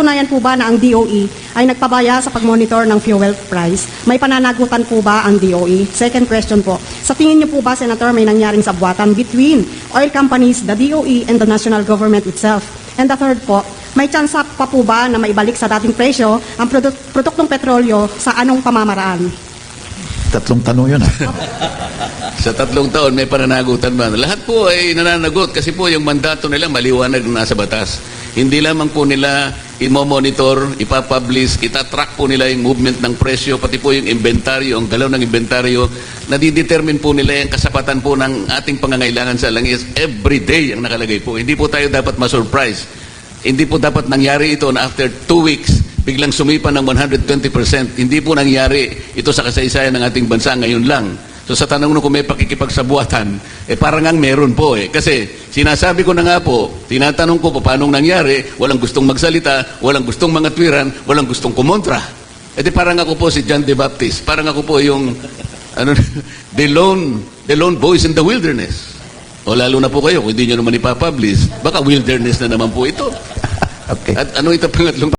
napatunayan po ba na ang DOE ay nagpabaya sa pagmonitor ng fuel price? May pananagutan po ba ang DOE? Second question po, sa tingin niyo po ba, Senator, may nangyaring sabwatan between oil companies, the DOE, and the national government itself? And the third po, may chance pa po ba na maibalik sa dating presyo ang produktong petrolyo sa anong pamamaraan? Tatlong tanong yun, ha? Sa 3 taon, may pananagutan ba? Lahat po ay nananagot kasi po yung mandato nila maliwanag na nasa batas. Hindi lamang po nila i-monitor, ipapublish, itatrack po nila yung movement ng presyo, pati po yung inventaryo, ang galaw ng inventaryo, nadidetermine po nila yung kasapatan po ng ating pangangailangan sa langis. Every day ang nakalagay po. Hindi po tayo dapat ma-surprise. Hindi po dapat nangyari ito na after 2 weeks, biglang sumipa ng 120%. Hindi po nangyari ito sa kasaysayan ng ating bansa ngayon lang. So sa tanong nung kung may pakikipagsabuatan, parang ang meron po eh. Kasi sinasabi ko na nga po, tinatanong ko paano nangyari, walang gustong magsalita, walang gustong mangatwiran, walang gustong kumontra. Parang ako po si John the Baptist. Parang ako po yung the lone voice in the wilderness. O lalo na po kayo, kung hindi nyo naman ipapublish, baka wilderness na naman po ito. Okay. At ano ito pangatlong